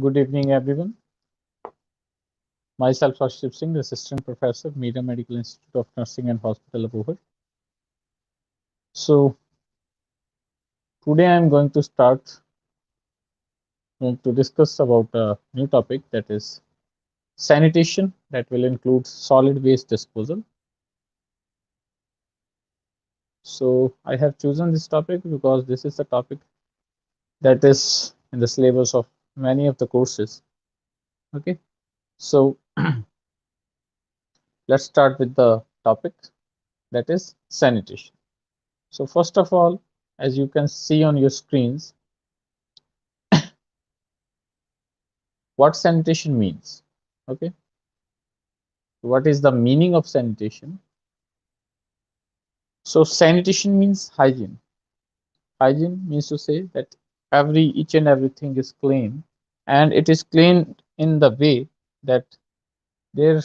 Good evening, everyone. Myself, ARSHDEEP Singh, Assistant Professor, Media Medical Institute of Nursing and Hospital, Abohar. So, today I am going to discuss about a new topic, that is sanitation, that will include solid waste disposal. So, I have chosen this topic because this is a topic that is in the syllabus of many of the courses. Okay, so let's start with the topic, that is sanitation. So, first of all, as you can see on your screens, what sanitation means. Okay, what is the meaning of sanitation? So sanitation means hygiene. Hygiene means to say that each and everything is clean, and it is clean in the way that there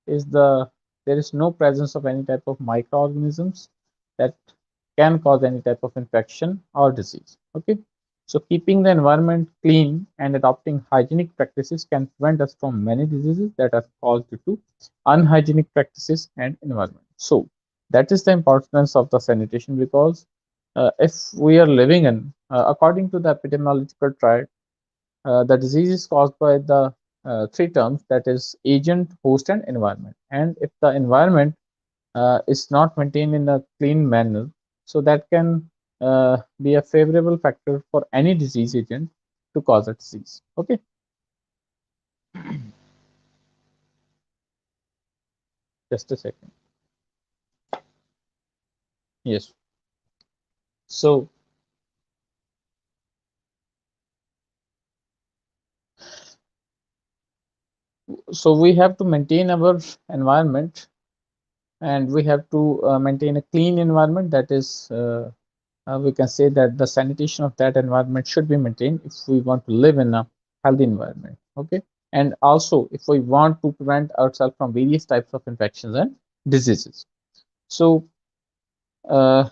is the there is no presence of any type of microorganisms that can cause any type of infection or disease. Okay, so keeping the environment clean and adopting hygienic practices can prevent us from many diseases that are caused due to unhygienic practices and environment. So that is the importance of the sanitation, because if we are living in, according to the epidemiological triad, the disease is caused by the three terms, that is agent, host, and environment. And if the environment is not maintained in a clean manner, so that can be a favorable factor for any disease agent to cause a disease. Okay, just a second. Yes. So, we have to maintain our environment, and we have to maintain a clean environment. That is, we can say that the sanitation of that environment should be maintained if we want to live in a healthy environment. Okay, and also if we want to prevent ourselves from various types of infections and diseases. So uh,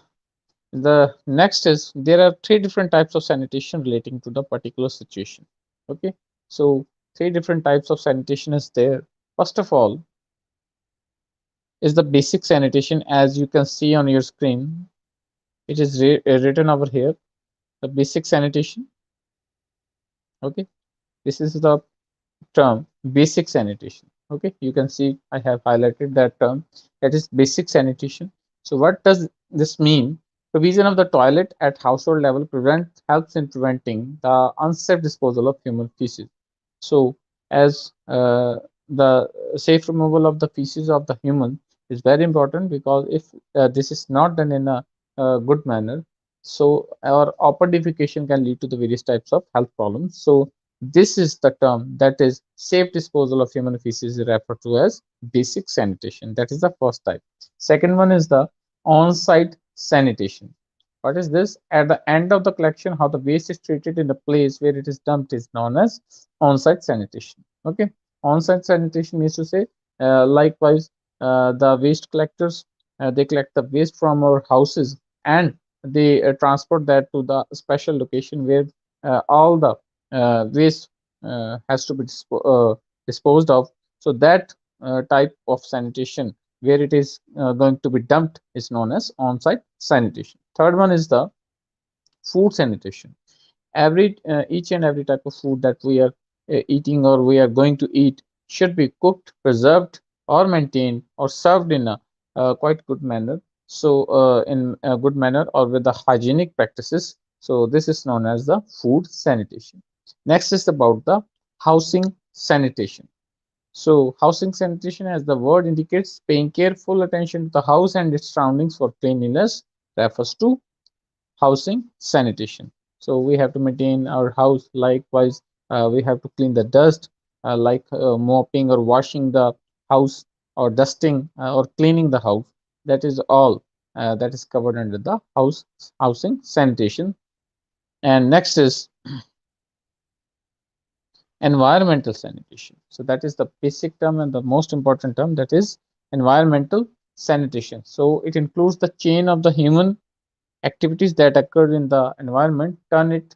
the next is, there are three different types of sanitation relating to the particular situation. Okay, so three different types of sanitation is there. First of all is the basic sanitation. As you can see on your screen, it is written over here, the basic sanitation. Okay, this is the term basic sanitation. Okay, you can see I have highlighted that term, that is basic sanitation. So what does this mean? Provision of the toilet at household level helps in preventing the unsafe disposal of human feces. So as the safe removal of the feces of the human is very important, because if this is not done in a good manner, so our open defecation can lead to the various types of health problems. So this is the term, that is safe disposal of human feces, is referred to as basic sanitation. That is the first type. Second one is the on-site sanitation. What is this? At the end of the collection, how the waste is treated in the place where it is dumped is known as on-site sanitation. Okay, on-site sanitation means to say, likewise, the waste collectors, they collect the waste from our houses, and they transport that to the special location where all the waste has to be disposed of. So that type of sanitation where it is going to be dumped is known as on-site sanitation. Third one is the food sanitation. Each and every type of food that we are eating or we are going to eat should be cooked, preserved, or maintained or served in a quite good manner. So in a good manner or with the hygienic practices. So this is known as the food sanitation. Next is about the housing sanitation. So housing sanitation, as the word indicates, paying careful attention to the house and its surroundings for cleanliness, refers to housing sanitation. So we have to maintain our house. Likewise, we have to clean the dust, like mopping or washing the house, or dusting or cleaning the house. That is all that is covered under the housing sanitation. And next is environmental sanitation. So that is the basic term and the most important term, that is environmental sanitation. So it includes the chain of the human activities that occur in the environment turn it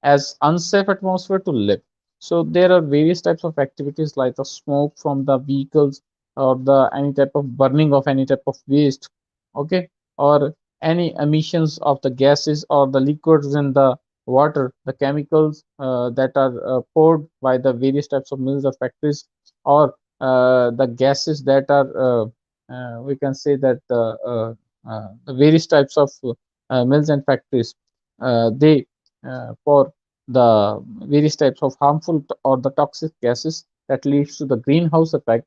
as unsafe atmosphere to live. So there are various types of activities like the smoke from the vehicles, or the any type of burning of any type of waste, okay, or any emissions of the gases or the liquids in the water, the chemicals that are poured by the various types of mills or factories, or the gases that are we can say that the various types of mills and factories, they pour the various types of harmful or the toxic gases that leads to the greenhouse effect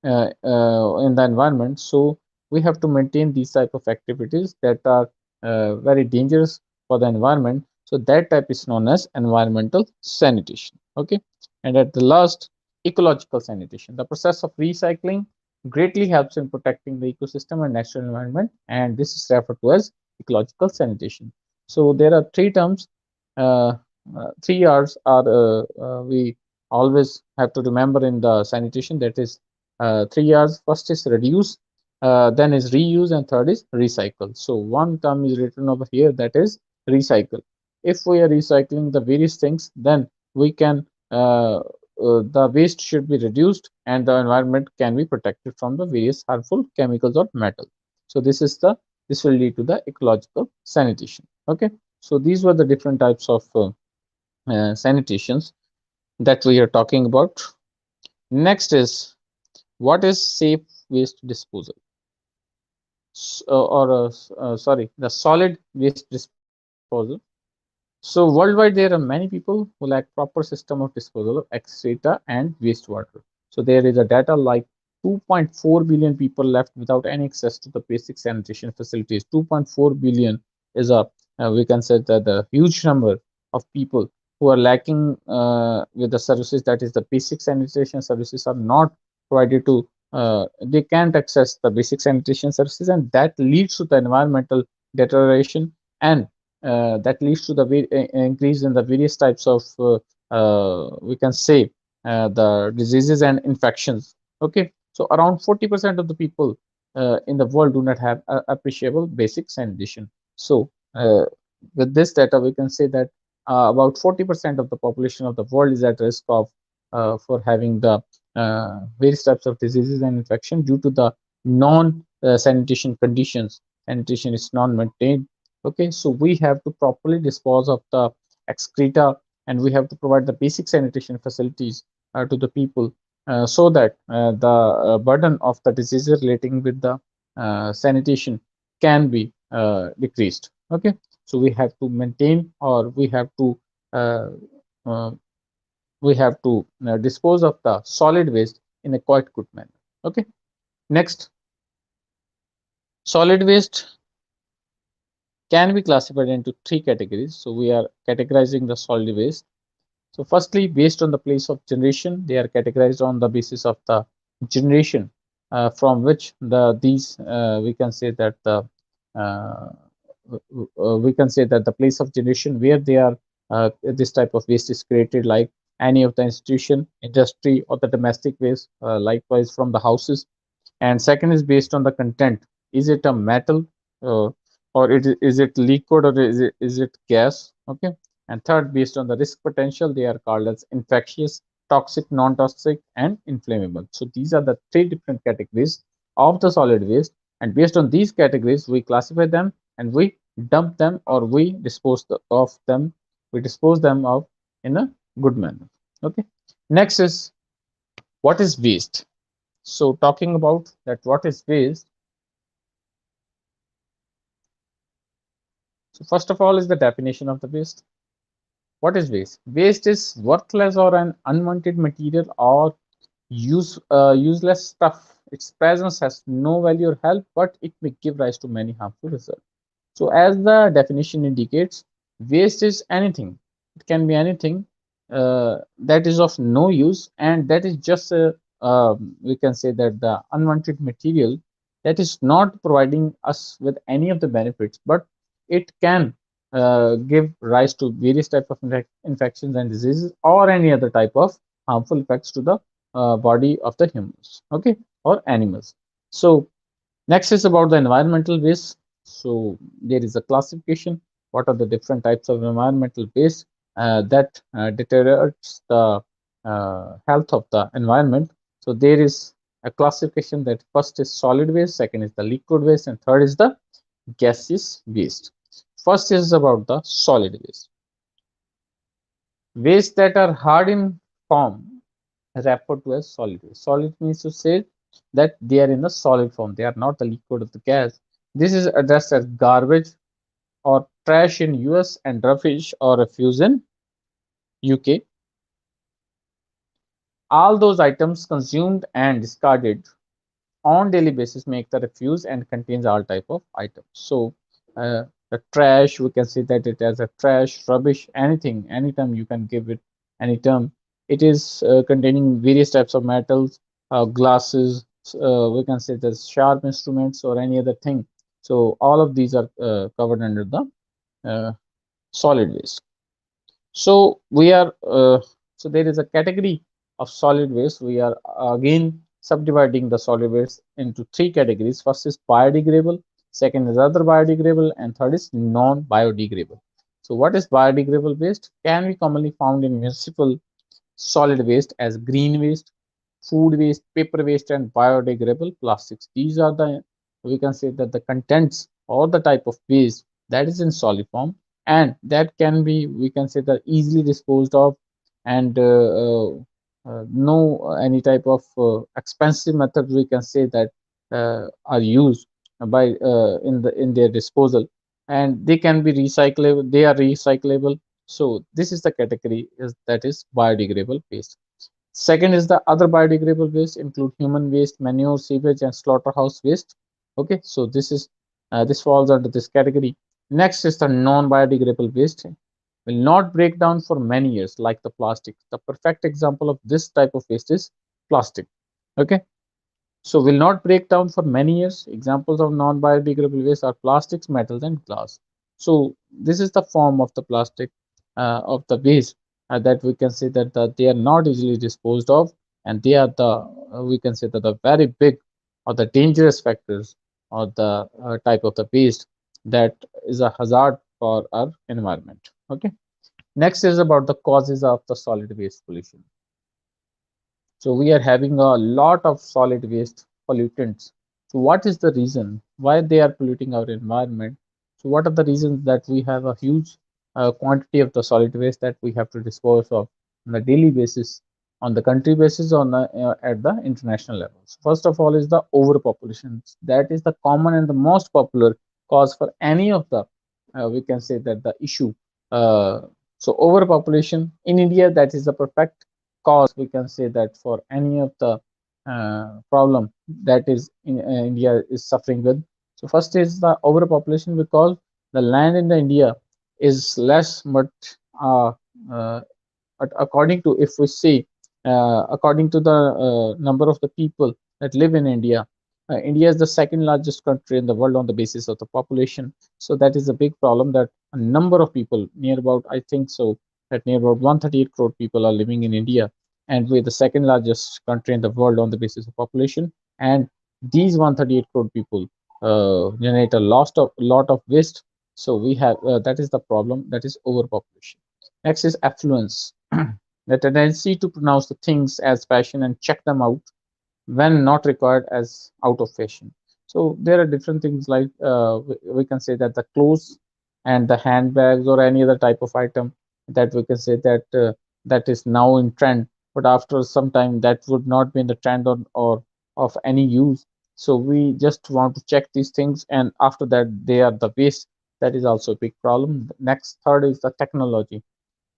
in the environment. So we have to maintain these type of activities that are very dangerous for the environment. So that type is known as environmental sanitation. Okay, and at the last, ecological sanitation. The process of recycling greatly helps in protecting the ecosystem and natural environment, and this is referred to as ecological sanitation. So there are three terms. Uh, 3 R's are we always have to remember in the sanitation. That is 3 R's. First is reduce, then is reuse, and third is recycle. So one term is written over here, that is recycle. If we are recycling the various things, then we can the waste should be reduced and the environment can be protected from the various harmful chemicals or metal. So this will lead to the ecological sanitation. Okay, so these were the different types of sanitations that we are talking about. Next is, what is safe waste disposal? Sorry, the solid waste disposal. So worldwide, there are many people who lack proper system of disposal of excreta and wastewater. So there is a data like 2.4 billion people left without any access to the basic sanitation facilities. 2.4 billion is a we can say that the huge number of people who are lacking with the services, that is the basic sanitation services are not provided to. They can't access the basic sanitation services, and that leads to the environmental deterioration, and that leads to the increase in the various types of we can say the diseases and infections. Okay, so around 40% of the people in the world do not have appreciable basic sanitation. So with this data, we can say that about 40% of the population of the world is at risk of for having the various types of diseases and infection due to the non sanitation conditions. Sanitation is non maintained. Okay, so we have to properly dispose of the excreta, and we have to provide the basic sanitation facilities to the people so that the burden of the diseases relating with the sanitation can be decreased. Okay, so we have to maintain, or uh, uh, we have to dispose of the solid waste in a quite good manner. Okay, next, solid waste can be classified into three categories. So we are categorizing the solid waste. So firstly, based on the place of generation, they are categorized on the basis of the generation from which these we can say that uh, we can say that the place of generation where they are this type of waste is created, like any of the institution, industry, or the domestic waste, likewise from the houses. And second is based on the content. Is it a metal, uh, or is it liquid, or is it gas? Okay, and third, based on the risk potential, they are called as infectious, toxic, non-toxic, and inflammable. So these are the three different categories of the solid waste, and based on these categories we classify them, and we dump them, or we of them, we dispose them of in a good manner. Okay, next is, what is waste? So talking about that, what is waste? So first of all is the definition of the waste. What is waste? Waste is worthless or an unwanted material or useless stuff. Its presence has no value or help, but it may give rise to many harmful results. So as the definition indicates, waste is anything. It can be anything that is of no use, and that is just we can say that the unwanted material that is not providing us with any of the benefits, but it can give rise to various type of infections and diseases, or any other type of harmful effects to the body of the humans, okay, or animals. So next is about the environmental waste. So there is a classification. What are the different types of environmental waste that deteriorates the health of the environment. So there is a classification that first is solid waste, second is the liquid waste, and third is the gaseous waste. First is about the solid waste. Waste that are hard in form referred to as solid waste. Solid means to say that they are in the solid form, they are not the liquid or the gas. This is addressed as garbage or trash in US and rubbish or refuse in UK. All those items consumed and discarded on daily basis make the refuse and contains all type of items. So the trash, we can say that it as a trash, rubbish, anything, anytime you can give it any term. It is containing various types of metals, glasses, we can say the sharp instruments or any other thing. So all of these are covered under the uh, solid waste. So we are so there is a category of solid waste. We are again subdividing the solid waste into three categories. First is biodegradable, second is other biodegradable, and third is non-biodegradable. So what is biodegradable waste? Can be commonly found in municipal solid waste as green waste, food waste, paper waste, and biodegradable plastics. These are the, we can say that the contents or the type of waste that is in solid form, and that can be, we can say that easily disposed of, and no any type of expensive method we can say that are used by in their disposal, and they can be recyclable, they are recyclable. So this is the category is that is biodegradable waste. Second is the other biodegradable waste include human waste, manure, sewage, and slaughterhouse waste. Okay, so this is this falls under this category. Next is the non-biodegradable waste. Will not break down for many years, like the plastic. The perfect example of this type of waste is plastic. Okay, so will not break down for many years. Examples of non-biodegradable waste are plastics, metals, and glass. So this is the form of the plastic of the waste that we can say that they are not easily disposed of, and they are the we can say that the very big or the dangerous factors or the type of the waste that is a hazard for our environment. Okay. Next is about the causes of the solid waste pollution. So we are having a lot of solid waste pollutants. So what is the reason why they are polluting our environment? So what are the reasons that we have a huge quantity of the solid waste that we have to dispose of on a daily basis, on the country basis, on the, at the international levels? First of all is the overpopulation. That is the common and the most popular cause for any of the we can say that the issue. Uh, so overpopulation in India, that is the perfect cause we can say that for any of the problem that is in India is suffering with. So first is the overpopulation because the land in the India is less, but uh, uh, according to if we see according to the number of the people that live in India, India is the second largest country in the world on the basis of the population. So that is a big problem that a number of people, near about I think so that near about 138 crore people are living in India, and we're the second largest country in the world on the basis of population. And these 138 crore people generate a lot of waste. So we have that is the problem, that is overpopulation. Next is affluence. The tendency to pronounce the things as fashion and check them out when not required as out of fashion. So there are different things like we can say that the clothes and the handbags or any other type of item that we can say that that is now in trend, but after some time that would not be in the trend or of any use. So we just want to check these things, and after that they are the waste. That is also a big problem. Next, third is the technology.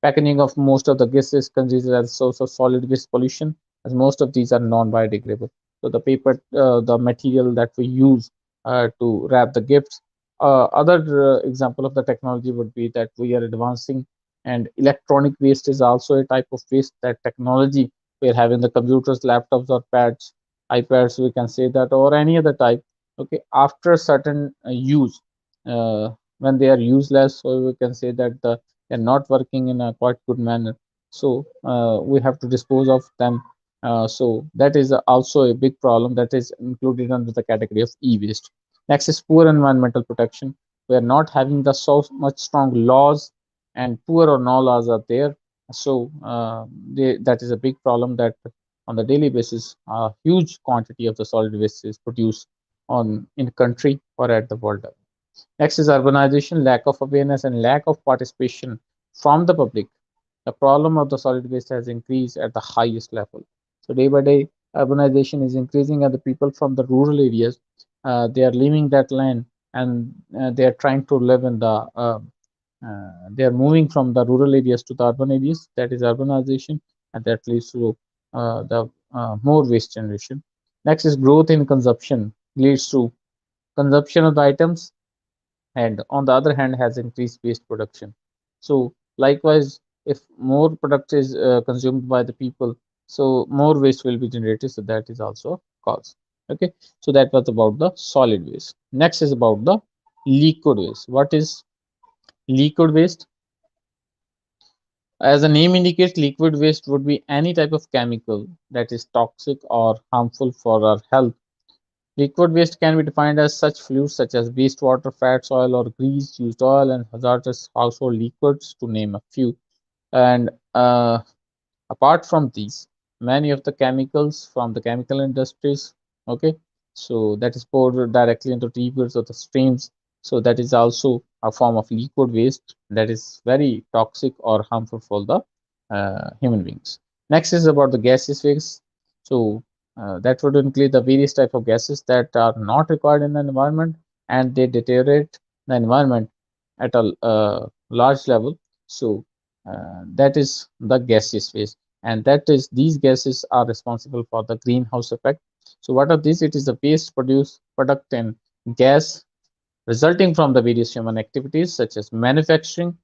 Packaging of most of the gifts is considered as a source of solid waste pollution, as most of these are non-biodegradable. So the paper, the material that we use to wrap the gifts. Other example of the technology would be that we are advancing, and electronic waste is also a type of waste. That technology we are having the computers, laptops, or pads, iPads, we can say that, or any other type. Okay, after certain use, uh, when they are useless, so we can say that the they're not working in a quite good manner. So we have to dispose of them. So that is also a big problem that is included under the category of e-waste. Next is poor environmental protection. We are not having the so much strong laws, and poor or no laws are there. So that is a big problem, that on the daily basis a huge quantity of the solid waste is produced on in country or at the world level. Next is urbanization, lack of awareness and lack of participation from the public. The problem of the solid waste has increased at the highest level. So day by day, urbanization is increasing, and the people from the rural areas, they are leaving that land, and they are trying to live in the they are moving from the rural areas to the urban areas. That is urbanization, and that leads to the more waste generation. Next is growth in consumption, leads to consumption of the items, and on the other hand has increased waste production. So likewise, if more product is consumed by the people, so more waste will be generated. So that is also a cause. Okay, so that was about the solid waste. Next is about the liquid waste. What is liquid waste? As the name indicates, liquid waste would be any type of chemical that is toxic or harmful for our health. Liquid waste can be defined as such fluids such as wastewater, fats, oil, or grease, used oil, and hazardous household liquids, to name a few. And apart from these, many of the chemicals from the chemical industries, okay, so that is poured directly into rivers or the streams. So that is also a form of liquid waste that is very toxic or harmful for the human beings. Next is about the gaseous waste. So that would include the various type of gases that are not required in the environment, and they deteriorate the environment at a large level. So that is the gaseous waste, and that is these gases are responsible for the greenhouse effect. So what are these? It is the waste produced product and gas resulting from the various human activities such as manufacturing,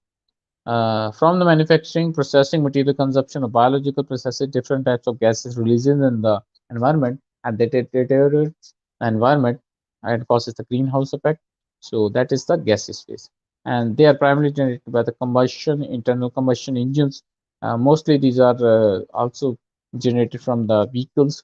from the manufacturing, processing, material consumption of biological processes. Different types of gases released in the environment, and they deteriorate the environment and causes the greenhouse effect. So that is the gaseous phase, and they are primarily generated by the combustion, internal combustion engines. Mostly these are also generated from the vehicles,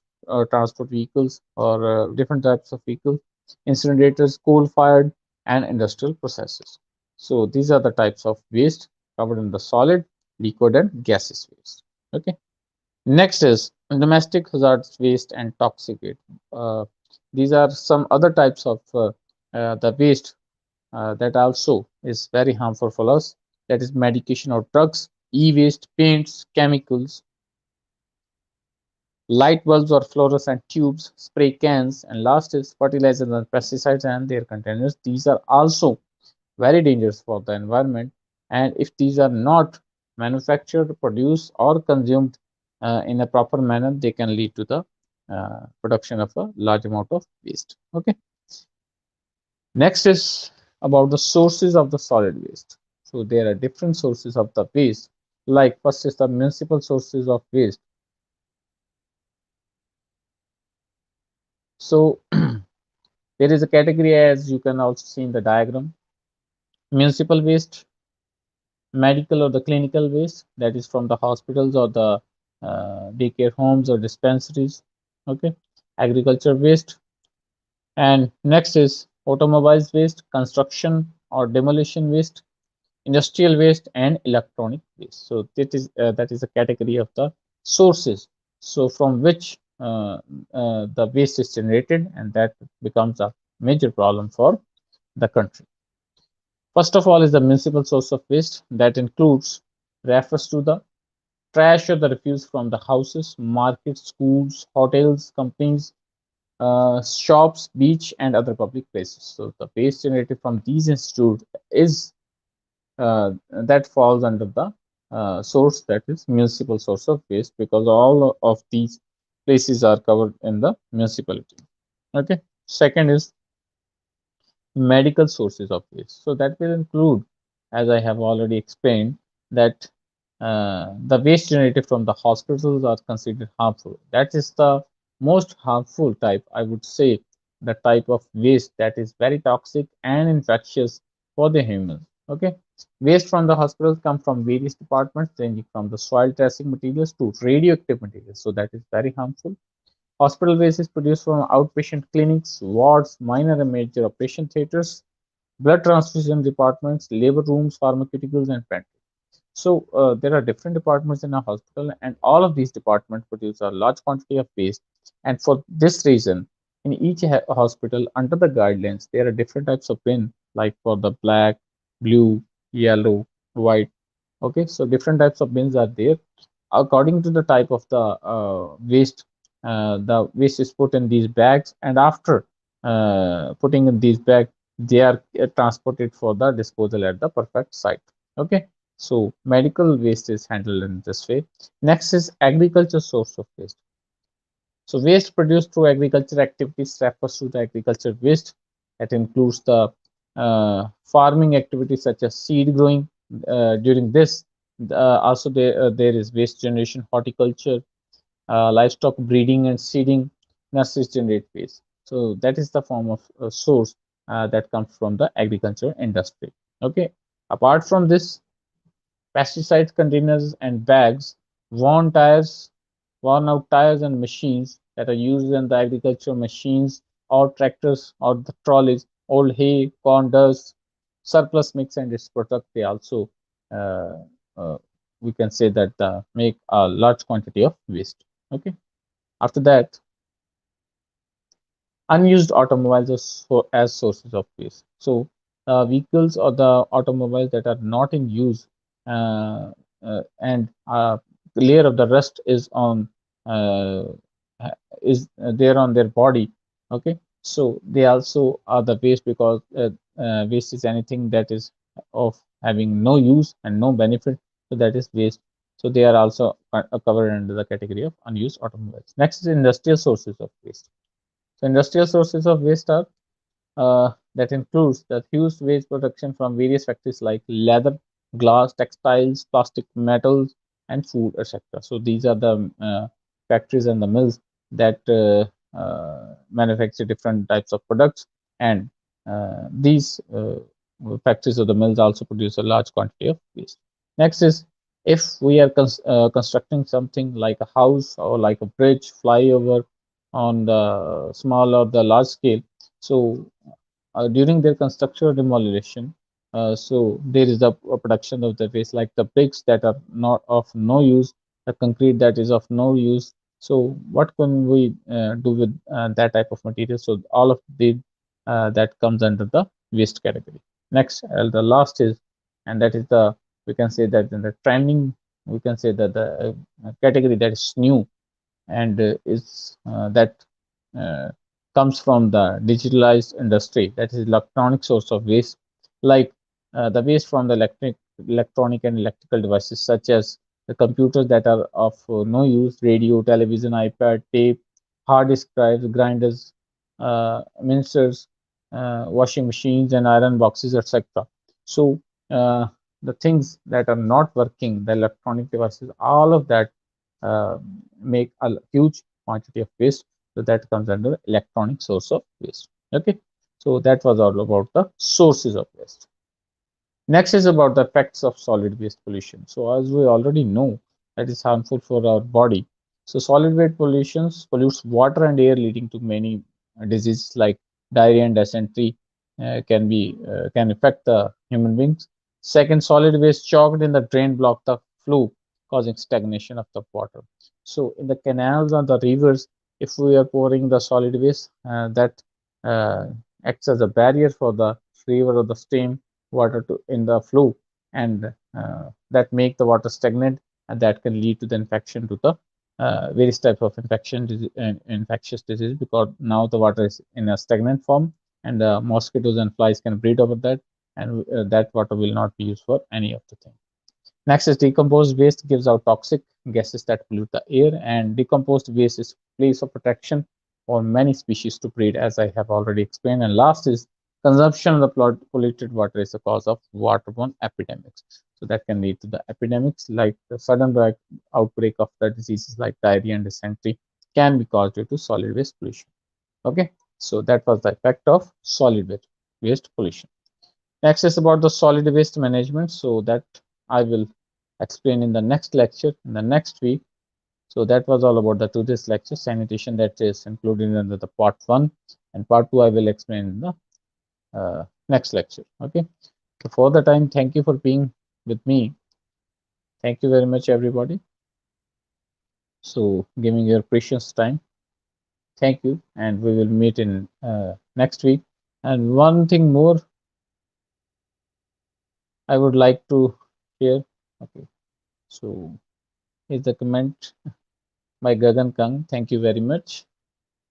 transport vehicles, or different types of vehicles, incinerators, coal-fired, and industrial processes. So these are the types of waste covered in the solid, liquid, and gaseous waste. Okay. Next is domestic hazardous waste and toxic waste. Uh, these are some other types of the waste that also is very harmful for us. That is medication or drugs, e-waste, paints, chemicals, light bulbs or fluorescent tubes, spray cans, and last is fertilizers and pesticides and their containers. These are also very dangerous for the environment, and if these are not manufactured, produced, or consumed in a proper manner, they can lead to the production of a large amount of waste. Okay. Next is about the sources of the solid waste. So there are different sources of the waste. Like first is the municipal sources of waste. So there is a category, as you can also see in the diagram: municipal waste, medical or the clinical waste, that is from the hospitals or the daycare homes or dispensaries. Okay. Agriculture waste, and next is automobiles waste, construction or demolition waste, industrial waste, and electronic waste. So that is a category of the sources, so from which the waste is generated, and that becomes a major problem for the country. First of all is the municipal source of waste, that includes, refers to the trash or the refuse from the houses, markets, schools, hotels, companies, shops, beach, and other public places. So the waste generated from these institutes is that falls under the source, that is municipal source of waste, because all of these places are covered in the municipality. Okay. Second is medical sources of waste. So that will include, as I have already explained, that the waste generated from the hospitals are considered harmful. That is the most harmful type, I would say, the type of waste that is very toxic and infectious for the humans. Okay. Waste from the hospitals come from various departments, ranging from the soil tracing materials to radioactive materials. So that is very harmful. Hospital waste is produced from outpatient clinics, wards, minor and major operation theaters, blood transfusion departments, labor rooms, pharmaceuticals, and pantries. So there are different departments in a hospital, and all of these departments produce a large quantity of waste. And for this reason, in each hospital, under the guidelines, there are different types of bin, like for the black, blue, yellow, white. Okay, so different types of bins are there. According to the type of the waste is put in these bags, and after putting in these bags, they are transported for the disposal at the perfect site. Okay, so medical waste is handled in this way. Next is agriculture source of waste. So waste produced through agriculture activities refers to the agriculture waste that includes the farming activities such as seed growing. During this, also there is waste generation, horticulture, livestock breeding and seeding, nurseries generate waste. So that is the form of source that comes from the agriculture industry. Okay. Apart from this, pesticide containers and bags, worn tires, worn out tires and machines that are used in the agricultural machines or tractors or the trolleys, old hay, corn dust, surplus mix and its product, they also uh, uh, we can say that make a large quantity of waste. Okay. After that, unused automobiles as sources of waste. So vehicles or the automobiles that are not in use and layer of the rust uh, is there on their body. Okay, so they also are the waste because waste is anything that is of having no use and no benefit. So that is waste. So they are also covered under the category of unused automobiles. Next is industrial sources of waste. So industrial sources of waste are that includes the huge waste production from various factories like leather, glass, textiles, plastic, metals, and food, etc. So these are the factories and the mills that manufacture different types of products, and these factories or the mills also produce a large quantity of waste. Next is if we are constructing something like a house or like a bridge, flyover on the small or the large scale. So during their construction or demolition, so there is a production of the waste like the bricks that are not of no use, the concrete that is of no use. So what can we do with that type of material? So all of the that comes under the waste category. Next, the last is, and that is the, we can say that in the trending, we can say that the category that is new and is that uh, comes from the digitalized industry, that is electronic source of waste, like the waste from the electronic and electrical devices such as the computers that are of no use, radio, television, ipad, tape, hard disk drives, grinders, mincers, washing machines and iron boxes, etc. So the things that are not working, the electronic devices, all of that uh, make a huge quantity of waste. So that comes under electronic source of waste. Okay, so that was all about the sources of waste. Next is about the effects of solid waste pollution. So as we already know, that is harmful for our body. So solid waste pollution pollutes water and air, leading to many diseases like diarrhea and dysentery can affect the human beings. Second, solid waste chalked in the drain block the flow, causing stagnation of the water. So in the canals or the rivers, if we are pouring the solid waste, that uh, acts as a barrier for the river or the stream water to in the flow, and that make the water stagnant, and that can lead to the infection to the various types of infectious disease, because now the water is in a stagnant form, and the mosquitoes and flies can breed over that, and that water will not be used for any of the things. Next is decomposed waste gives out toxic gases that pollute the air, and decomposed waste is place of protection for many species to breed, as I have already explained. And last is consumption of the polluted water is the cause of waterborne epidemics. So that can lead to the epidemics like the sudden outbreak of the diseases like diarrhea and dysentery can be caused due to solid waste pollution. Okay, so that was the effect of solid waste pollution. Next is about the solid waste management. So that I will explain in the next lecture in the next week. So that was all about the today's lecture sanitation, that is included under the part 1, and part 2 I will explain in the next lecture. Okay. So for the time, thank you for being with me. Thank you very much, everybody. So giving your precious time. Thank you, and we will meet in next week. And one thing more I would like to share. Okay, so here's the comment by Gagan Kang. Thank you very much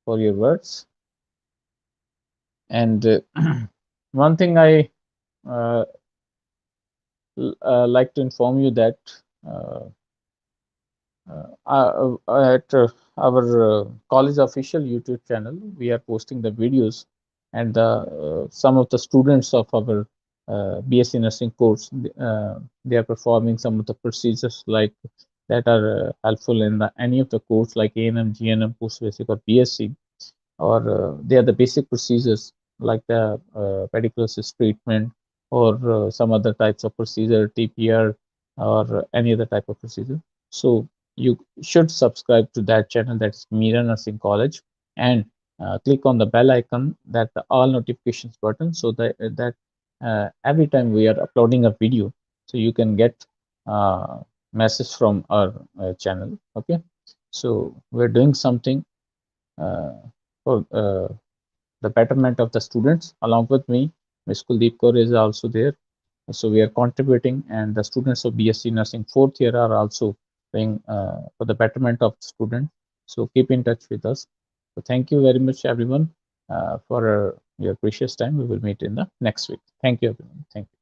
for your words. And one thing I uh, like to inform you that uh, at our college official YouTube channel, we are posting the videos, and some of the students of our BSc nursing course, they are performing some of the procedures like that are helpful in any of the course like A&M, GNM, post basic or BSc, or they are the basic procedures like the pediculosis treatment or some other types of procedure, TPR, or any other type of procedure. So you should subscribe to that channel, that's Mira Nursing College, and click on the bell icon, that the all notifications button, so that every time we are uploading a video, so you can get message from our channel. Okay, so we're doing something uh, for the betterment of the students. Along with me, Ms. Kuldeep Kaur is also there. So we are contributing, and the students of BSc Nursing fourth year are also doing for the betterment of the student. So keep in touch with us. So thank you very much, everyone, for your precious time. We will meet in the next week. Thank you, everyone. Thank you.